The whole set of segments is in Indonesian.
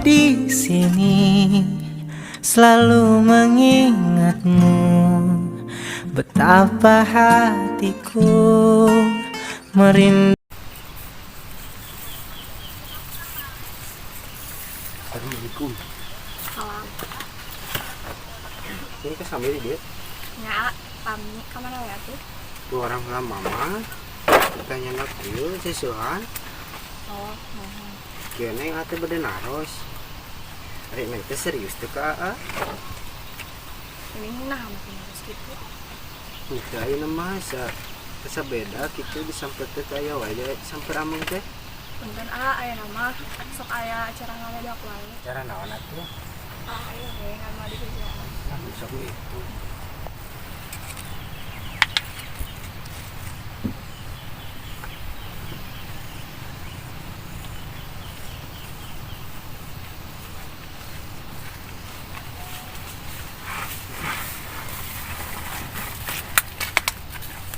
Di sini selalu mengingatmu, betapa hatiku merindu. Assalamualaikum. Salam. Ini kan sambil dia. Ya, kami kemana ya tuh? Tuh orang lama mama. Tanya nak dia sesuatu. Oh, mohon. Kena yang ate bade naros. Arek nang serius tuh ka. Ini nah makin harus gitu. Udah ayo nama sa beda gitu disampet teh aya wae sampai rameng teh. Punten aya nama sok aya acara ngadadak wae. Cara naon atuh? Ayo we ngan di kerjaan. Sok itu.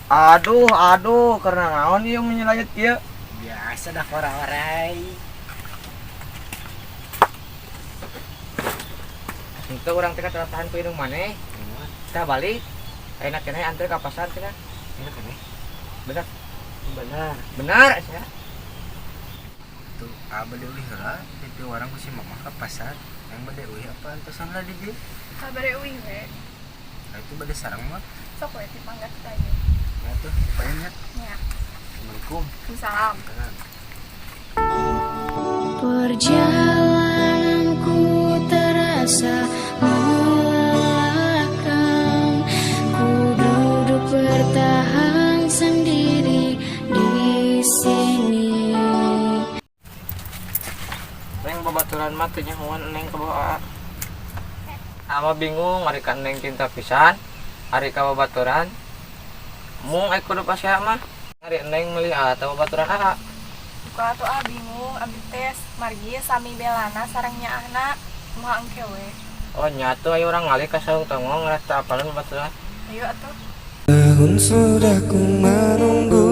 Aduh, karena naon ieu menyelayat kieu? Biasa dah ora-orai. Henteu urang teh tahan ku indung maneh. Kita balik. Enak keneh antre ka pasar cenah. Enak kan? Bener. Benar. Benar asa. Tuh bade euy heula, itu orang ku si mama ka pasar. Yang bade euy apa antosan lah di dieu? Kabare uing we. Nah, itu bade sarang mah. Sok we dipanggat tanya. Nah tuh, banyak. Ya. Assalamualaikum. Salam. Perjalananku terasa melelahkan. Ku duduk bertahan sendiri di sini. Neng babaturan mah teh nyahoan neng ka bawa. Ama bingung ari ka neng cinta pisan, ari ka babaturan. Mung ai kudu pasya mah. Ari neng meuli eta babaturan aha. Buka atuh bingung abi tes margi sami belana sareng nyaahna moal engke we. Oh nyatu ayo urang ngali ka saung tongong ngarasa apalan babaturan. Ayo atuh. Tahun sudah ku menunggu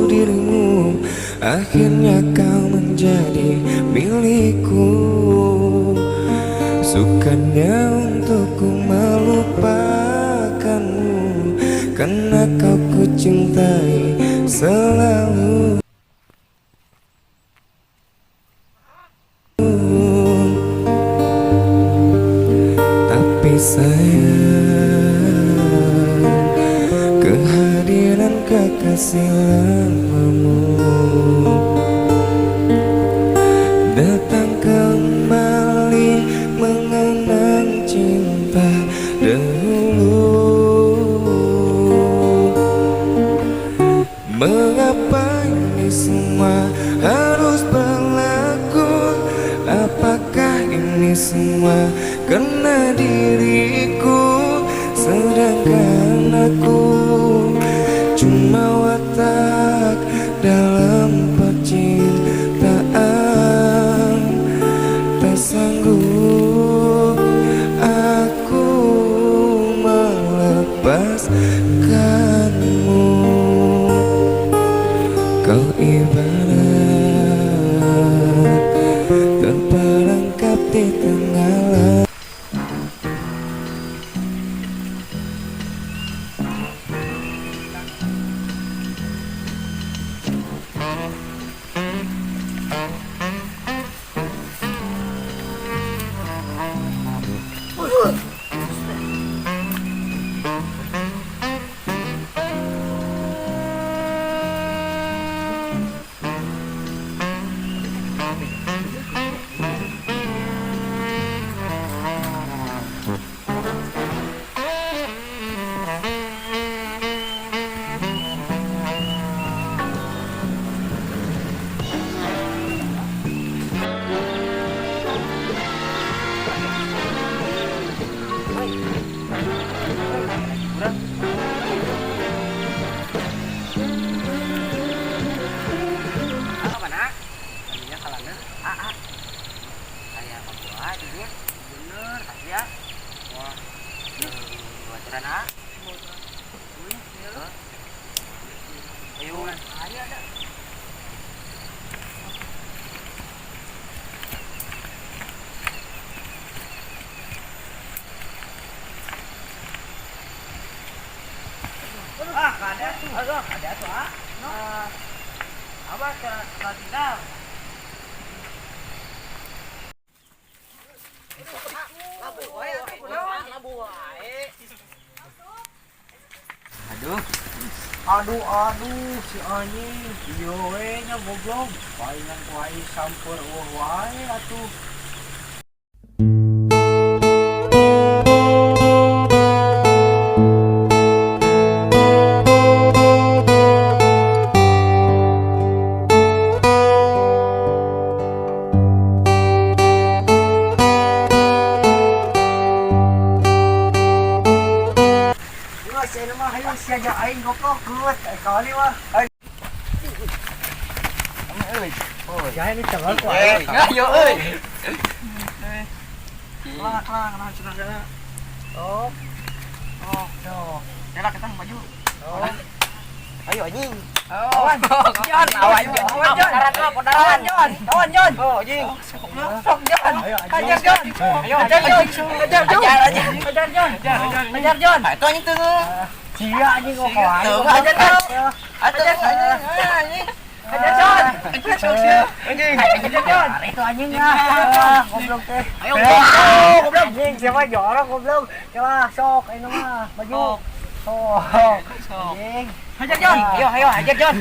dirimu, akhirnya kau menjadi milikku. Sukanya untukku melupakanmu, karena kau ku cintai selalu. Tapi sayang, kehadiran kekasih lamamu datang kembali mengenang cinta dahulu. Mengapa ini semua harus berlaku? Apakah ini semua karena diriku, sedangkan aku cuma watak dalam percintaan. Tak sanggup aku melepaskanmu. Kau ibarat terperangkap di tengah laut. Karena ayo ada. Ada tuh ah. Apa ke tinggal? Aduh si anjing iyo we nya goblok palingan kuai sampur wae atuh. Saya mah hayu siaga aing goblok geut kali mah. Jangan ditengok ku aing. Ayo euy. Kelang cenah. Oh. Jalan ketang baju. Ayo anjing. Awan. Jon, awan Jon. Podaran Jon. Awan Jon. Oh anjing. Sok Jon. Ajar Jon. Ayo ajar Jon. Ajar Jon. Ajar Jon. Itu anjing tuh. Cia anjing kok kawan. Ajar Jon. Ajar anjing. Ajar Jon. Anjing. Ajar Jon. Itu anjing ah. Goblok teh. Ayo goblok. Anjing siapa jorok goblok. Coba sok ini mah baju. Sok. Anjing. Hajar Jon. Ayo hajar Jon.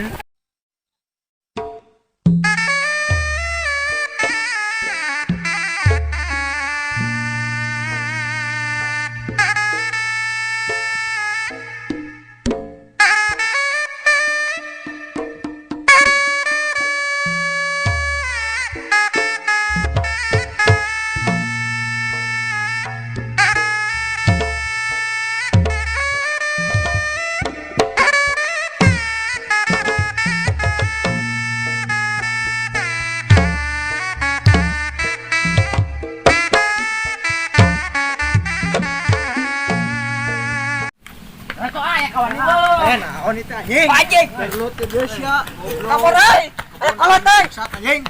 Naon itu anjing? Anjing. Berlut teh geus ya. Kapor euy. Kalah teh. Sat anjing.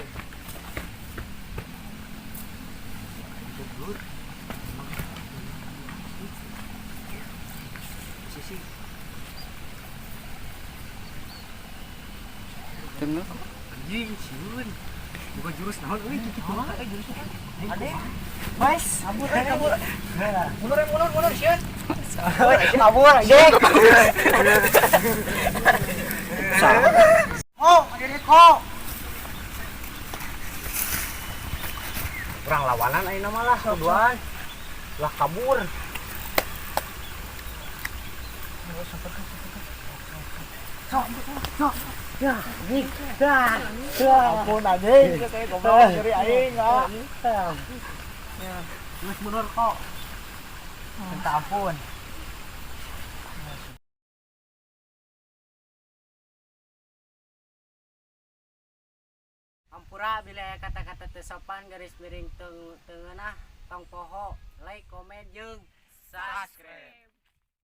Sisi. Tengah. Anjing siun. Bukan jurus naon euy kitu kumaha jurus. Ade. Mas, kabur. Mundur siun. Kabur anjing. Oh, ada kok. Kurang lawanan ayeuna mah lah soduan. Lah kabur. Sok. Ya, nih. Dah. Ampun anjing, kayak goblok cari aing enggak. Ya, geus mundur kok. Minta ampun. Ampura bila kata-kata tersopan garis miring tengenah tong poho like comment jeung subscribe.